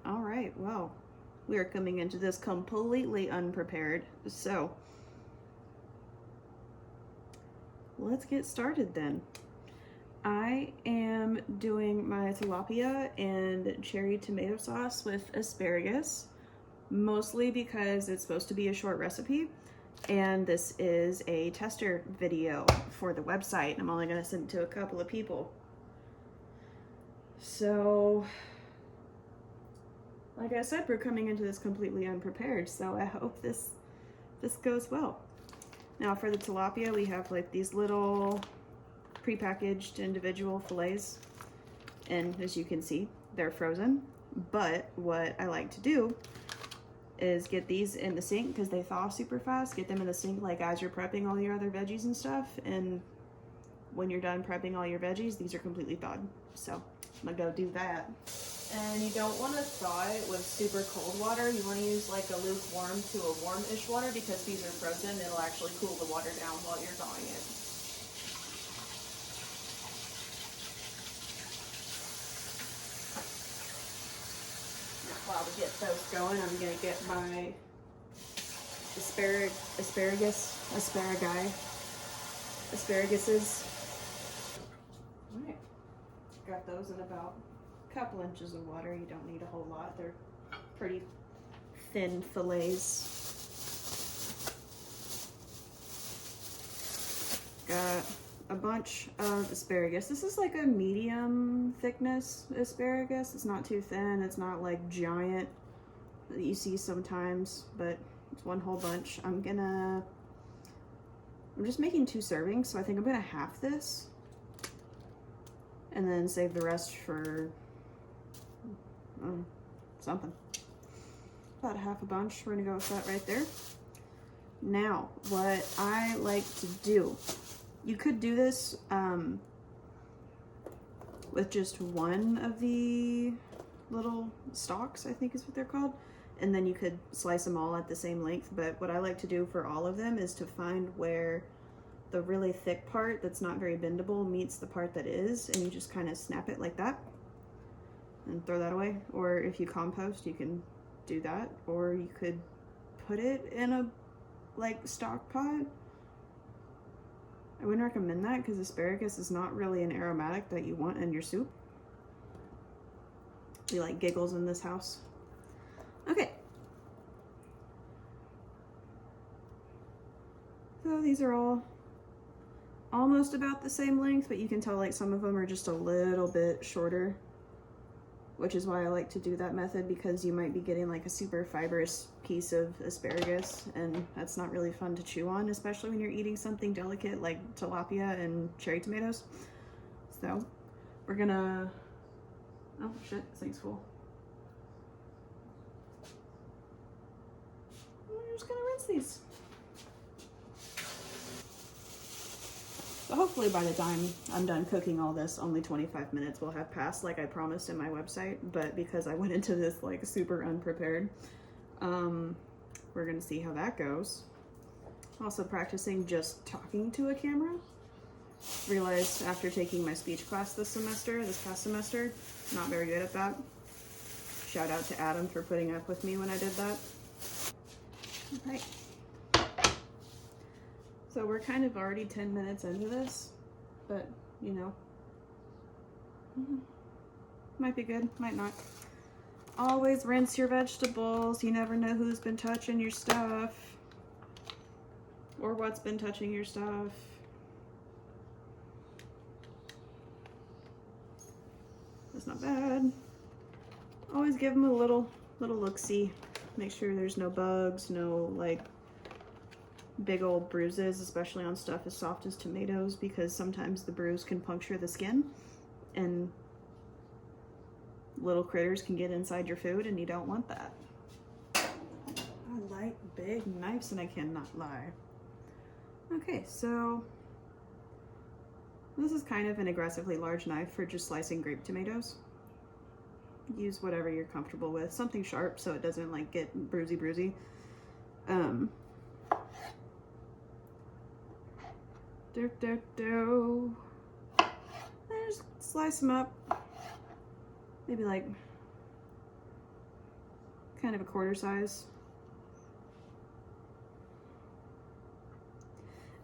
All right, well, we are coming into this completely unprepared, so let's get started then. I am doing my tilapia and cherry tomato sauce with asparagus, mostly because it's supposed to be a short recipe, and this is a tester video for the website. I'm only going to send it to a couple of people. So, like I said, we're coming into this completely unprepared, so I hope this goes well. Now for the tilapia, we have like these little prepackaged individual fillets, and as you can see, they're frozen. But what I like to do is get these in the sink because they thaw super fast. Get them in the sink like as you're prepping all your other veggies and stuff, and when you're done prepping all your veggies, these are completely thawed. So I'm gonna go do that. And you don't want to thaw it with super cold water. You want to use like a lukewarm to a warm-ish water because these are frozen. It'll actually cool the water down while you're thawing it. While we get those going, I'm gonna get my asparaguses. All right, got those in about a couple inches of water. You don't need a whole lot. They're pretty thin fillets. Got a bunch of asparagus. This is like a medium thickness asparagus. It's not too thin. It's not like giant that you see sometimes, but it's one whole bunch. I'm just making 2 servings, so I think I'm gonna half this and then save the rest for something. About a half a bunch. We're gonna go with that right there. Now, what I like to do, you could do this with just one of the little stalks, I think is what they're called, and then you could slice them all at the same length. But what I like to do for all of them is to find where the really thick part that's not very bendable meets the part that is, and you just kind of snap it like that and throw that away. Or if you compost, you can do that, or you could put it in a like stock pot. I wouldn't recommend that because asparagus is not really an aromatic that you want in your soup. We like giggles in this house. Okay. So these are all almost about the same length, but you can tell like some of them are just a little bit shorter, which is why I like to do that method, because you might be getting like a super fibrous piece of asparagus, and that's not really fun to chew on, especially when you're eating something delicate like tilapia and cherry tomatoes. So we're gonna, oh shit, this thing's full. We're just gonna rinse these. So hopefully by the time I'm done cooking all this, only 25 minutes will have passed like I promised in my website. But because I went into this like super unprepared, we're gonna see how that goes. Also practicing just talking to a camera. Realized after taking my speech class this past semester, not very good at that. Shout out to Adam for putting up with me when I did that. All right. So we're kind of already 10 minutes into this, but you know, might be good, might not. Always rinse your vegetables. You never know who's been touching your stuff or what's been touching your stuff. That's not bad. Always give them a little look-see. Make sure there's no bugs, no like big old bruises, especially on stuff as soft as tomatoes, because sometimes the bruise can puncture the skin and little critters can get inside your food, and you don't want that. I like big knives and I cannot lie. Okay, so this is kind of an aggressively large knife for just slicing grape tomatoes. Use whatever you're comfortable with. Something sharp so it doesn't like get bruisey. Just slice them up. Maybe like kind of a quarter size.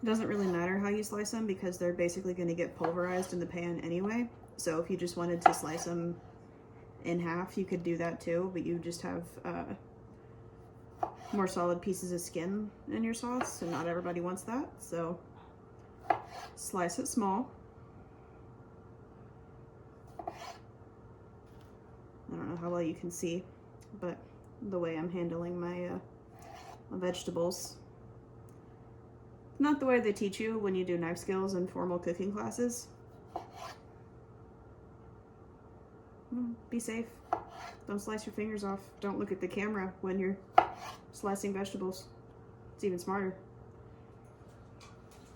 It doesn't really matter how you slice them because they're basically going to get pulverized in the pan anyway. So if you just wanted to slice them in half, you could do that too, but you just have more solid pieces of skin in your sauce, and not everybody wants that. So slice it small. I don't know how well you can see, but the way I'm handling my vegetables. Not the way they teach you when you do knife skills in formal cooking classes. Be safe. Don't slice your fingers off. Don't look at the camera when you're slicing vegetables. It's even smarter.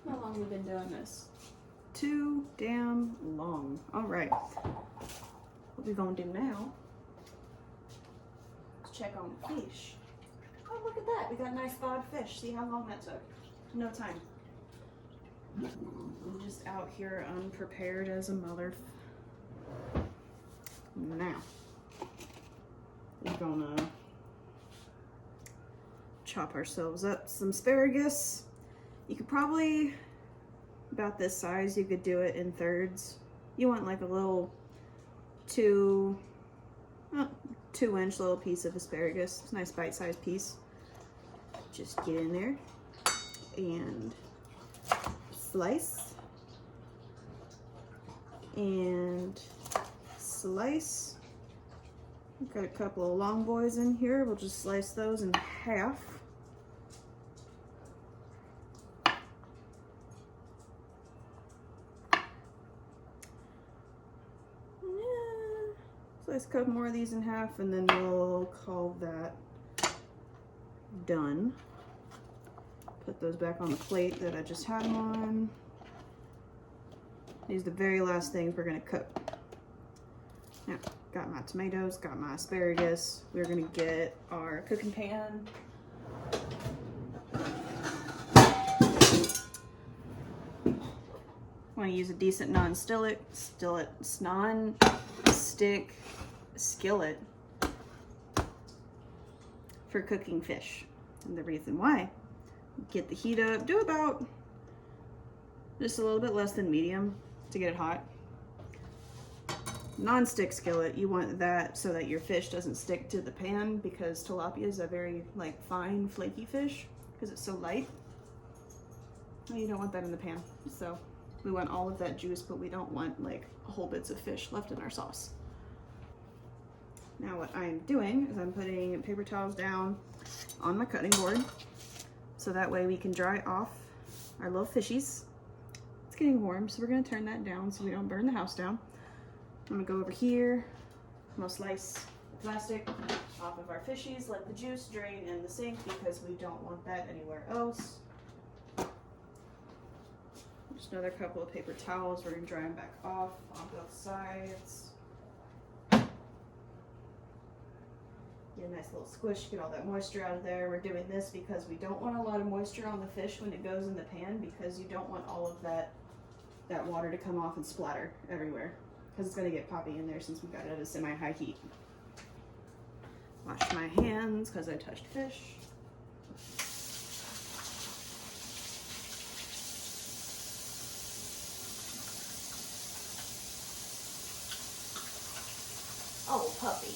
How long have we been doing this? Too damn long. All right. What we're gonna do now is check on the fish. Oh, look at that. We got a nice thawed fish. See how long that took? No time. I'm just out here unprepared as a mother. Now, we're gonna chop ourselves up some asparagus. You could probably, about this size, you could do it in thirds. You want like a little 2-inch little piece of asparagus. It's a nice bite-sized piece. Just get in there and slice and slice. We've got a couple of long boys in here. We'll just slice those in half. Slice a couple more of these in half, and then we'll call that done. Put those back on the plate that I just had them on. These are the very last things we're gonna cook. Now, got my tomatoes, got my asparagus. We're gonna get our cooking pan. Want to use a decent non-stick skillet for cooking fish. And the reason why, get the heat up, do about just a little bit less than medium to get it hot. Non-stick skillet, you want that so that your fish doesn't stick to the pan, because tilapia is a very like fine flaky fish because it's so light. You don't want that in the pan. So we want all of that juice, but we don't want like whole bits of fish left in our sauce. Now what I'm doing is I'm putting paper towels down on my cutting board so that way we can dry off our little fishies. It's getting warm, so we're gonna turn that down so we don't burn the house down. I'm gonna go over here, I'm gonna slice the plastic off of our fishies, let the juice drain in the sink because we don't want that anywhere else. Just another couple of paper towels, we're gonna dry them back off on both sides. Get a nice little squish, get all that moisture out of there. We're doing this because we don't want a lot of moisture on the fish when it goes in the pan, because you don't want all of that water to come off and splatter everywhere, because it's going to get poppy in there since we've got it at a semi-high heat. Wash my hands because I touched fish. Oh, puppy.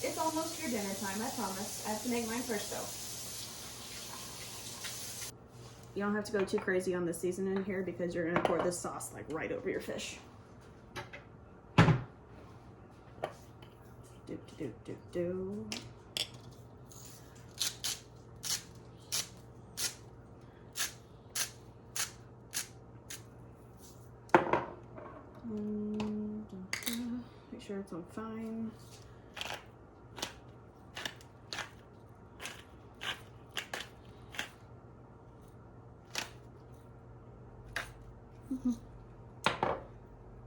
It's almost your dinner time, I promise. I have to make mine first, though. You don't have to go too crazy on the seasoning here because you're gonna pour this sauce like right over your fish. Do. Make sure it's on fine.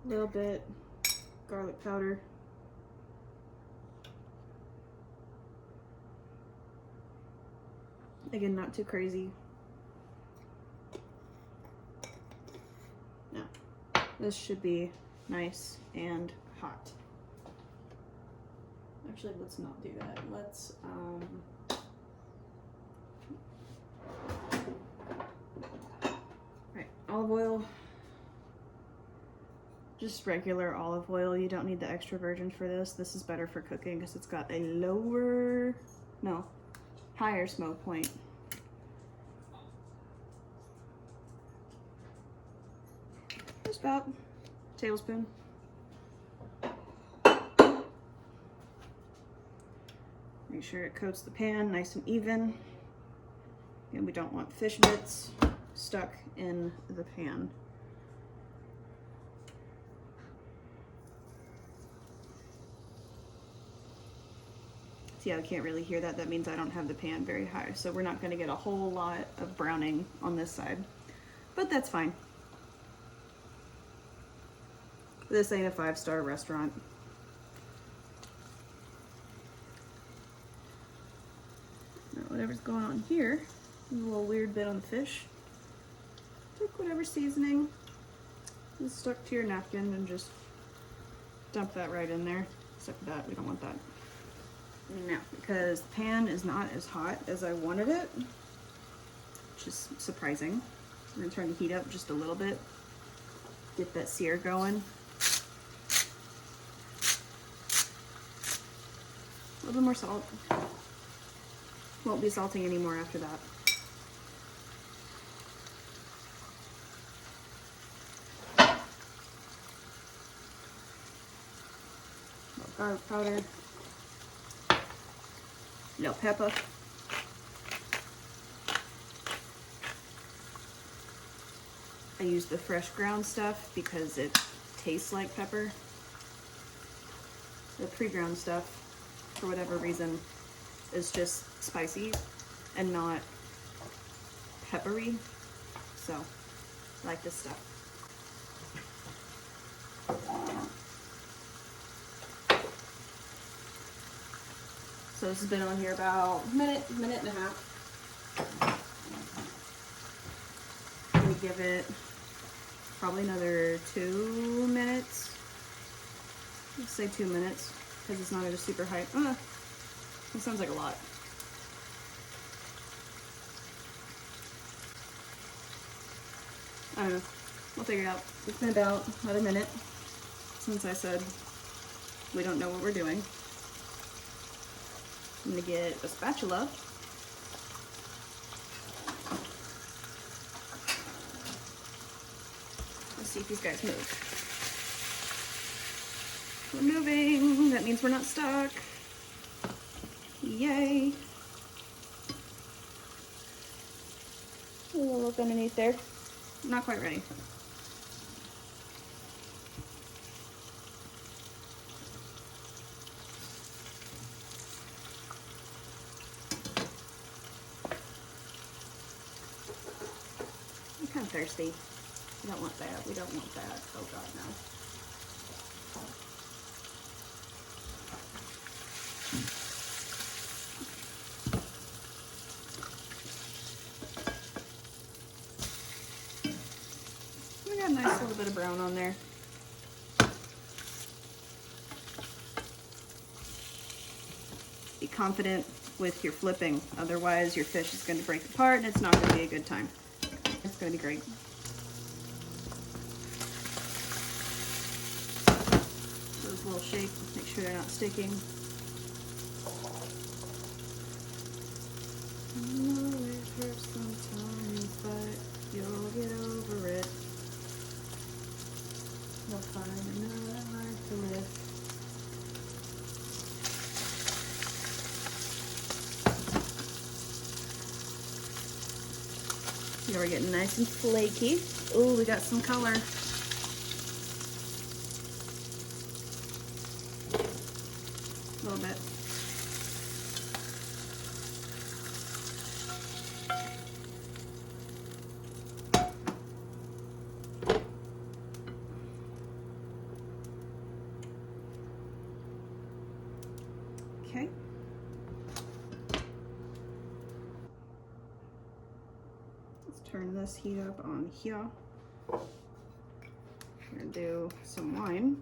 A little bit garlic powder. Again, not too crazy. No, this should be nice and hot. Actually, let's not do that. Let's, right, olive oil. Just regular olive oil. You don't need the extra virgin for this. This is better for cooking because it's got a higher smoke point. Just about a tablespoon. Make sure it coats the pan nice and even. And we don't want fish bits stuck in the pan. Yeah, I can't really hear that. That means I don't have the pan very high. So we're not gonna get a whole lot of browning on this side, but that's fine. This ain't a 5-star restaurant. Now, whatever's going on here, a little weird bit on the fish. Take whatever seasoning is stuck to your napkin and just dump that right in there. Except for that, we don't want that. Now, because the pan is not as hot as I wanted it, which is surprising, I'm gonna turn the heat up just a little bit, get that sear going. A little bit more salt. Won't be salting anymore after that. Garlic powder. No pepper. I use the fresh ground stuff because it tastes like pepper. The pre-ground stuff, for whatever reason, is just spicy and not peppery. So, I like this stuff. So this has been on here about a minute and a half. We give it probably another 2 minutes. Let's say 2 minutes, because it's not at a super high. That sounds like a lot. I don't know. We'll figure it out. It's been about another minute since I said we don't know what we're doing. I'm gonna get a spatula. Let's see if these guys move. We're moving. That means we're not stuck. Yay. A little look underneath there. Not quite ready. I'm kind of thirsty. We don't want that. We don't want that. Oh God, no. We got a nice little bit of brown on there. Be confident with your flipping, otherwise your fish is going to break apart and it's not going to be a good time. It's going to be great. Those little shake, make sure they're not sticking. I know it hurts sometimes, but you'll get over it. You'll find another life to live. Here we're getting nice and flaky. Oh, we got some color. A little bit. Okay. Turn this heat up on here. We're gonna do some wine.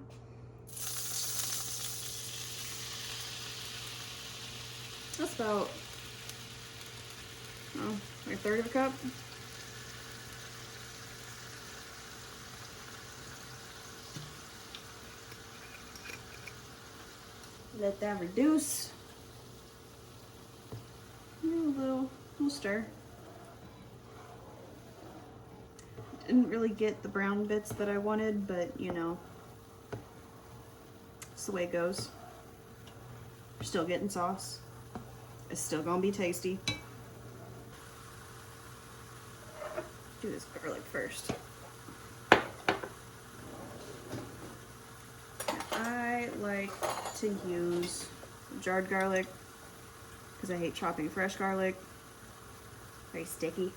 That's about, oh, like a third of a cup. Let that reduce. A little stir. Didn't really get the brown bits that I wanted, but you know, it's the way it goes. You're still getting sauce. It's still gonna be tasty. Do this garlic first. I like to use jarred garlic because I hate chopping fresh garlic. Very sticky.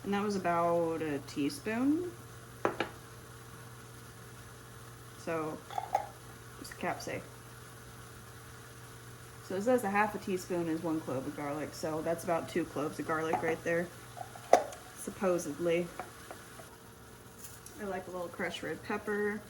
And that was about a teaspoon. So, just capsaicin. So it says a half a teaspoon is 1 clove of garlic, so that's about 2 cloves of garlic right there, supposedly. I like a little crushed red pepper.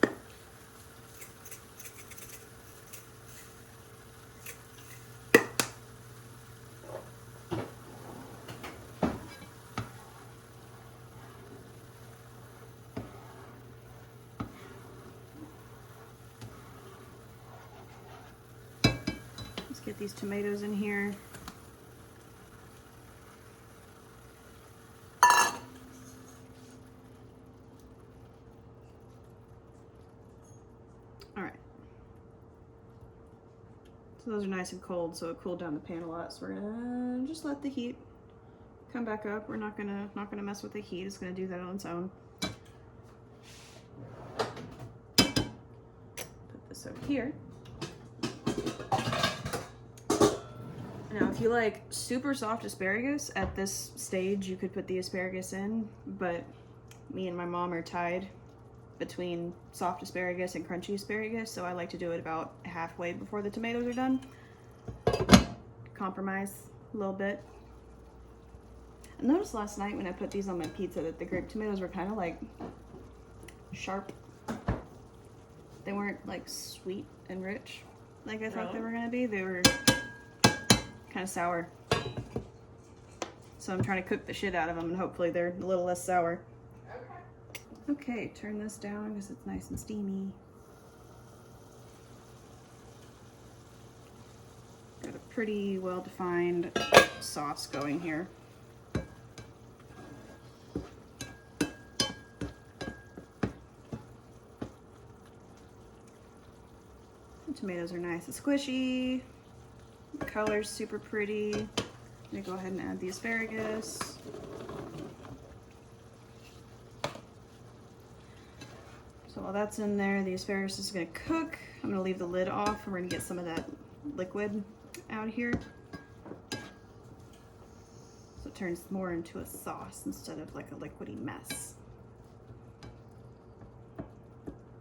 Let's get these tomatoes in here. So those are nice and cold, so it cooled down the pan a lot. So we're gonna just let the heat come back up. We're not gonna mess with the heat. It's gonna do that on its own. Put this over here. Now, if you like super soft asparagus, at this stage you could put the asparagus in, but me and my mom are tied between soft asparagus and crunchy asparagus, so I like to do it about halfway before the tomatoes are done. Compromise a little bit. I noticed last night when I put these on my pizza that the grape tomatoes were kind of like sharp. They weren't like sweet and rich like I thought they were gonna be. They were kind of sour. So I'm trying to cook the shit out of them and hopefully they're a little less sour. Okay, turn this down because it's nice and steamy. Got a pretty well-defined sauce going here. The tomatoes are nice and squishy. The color's super pretty. I'm gonna go ahead and add the asparagus. So while that's in there, the asparagus is gonna cook. I'm gonna leave the lid off and we're gonna get some of that liquid out here. So it turns more into a sauce instead of like a liquidy mess.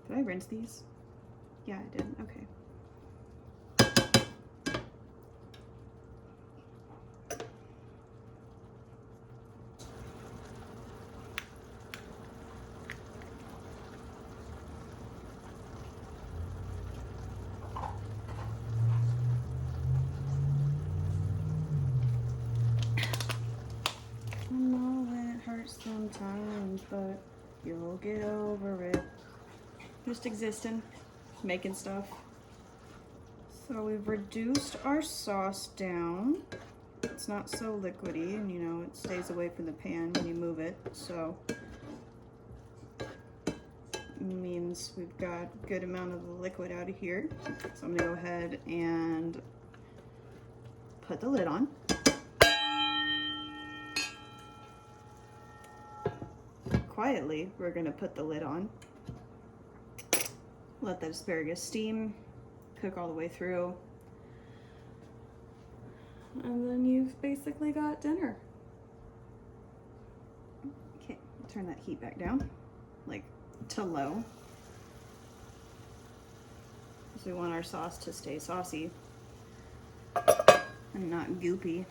Did I rinse these? Yeah, I did, okay. Sometimes, but you'll get over it. Just existing, making stuff. So we've reduced our sauce down. It's not so liquidy, and you know, it stays away from the pan when you move it, so it means we've got a good amount of the liquid out of here. So I'm gonna go ahead and put the lid on. Quietly, we're gonna put the lid on. Let that asparagus steam, cook all the way through. And then you've basically got dinner. Okay, turn that heat back down, like to low. Because we want our sauce to stay saucy and not goopy.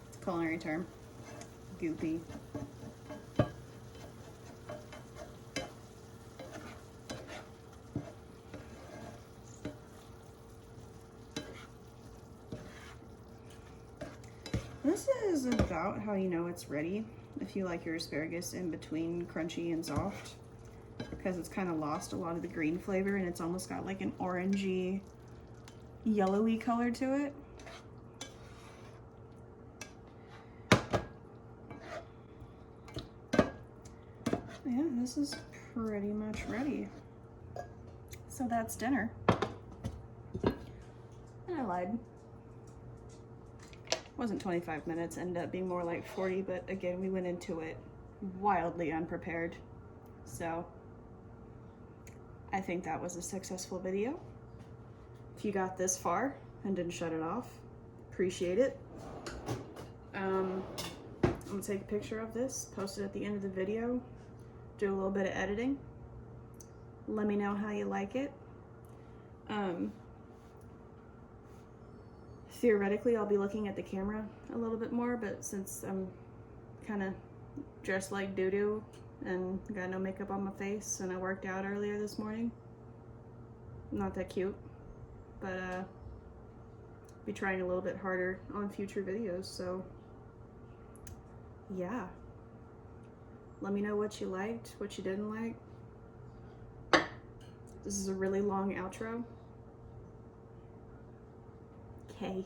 It's a culinary term, goopy. This is about how you know it's ready, if you like your asparagus in between crunchy and soft, because it's kind of lost a lot of the green flavor and it's almost got like an orangey, yellowy color to it. Yeah, this is pretty much ready. So that's dinner. And I lied. Wasn't 25 minutes, ended up being more like 40, but again, we went into it wildly unprepared. So I think that was a successful video. If you got this far and didn't shut it off, appreciate it. I'm gonna take a picture of this, post it at the end of the video, do a little bit of editing. Let me know how you like it. Theoretically, I'll be looking at the camera a little bit more, but since I'm kind of dressed like doo-doo and got no makeup on my face and I worked out earlier this morning, not that cute, but be trying a little bit harder on future videos. So yeah, let me know what you liked, what you didn't like. This is a really long outro. Okay.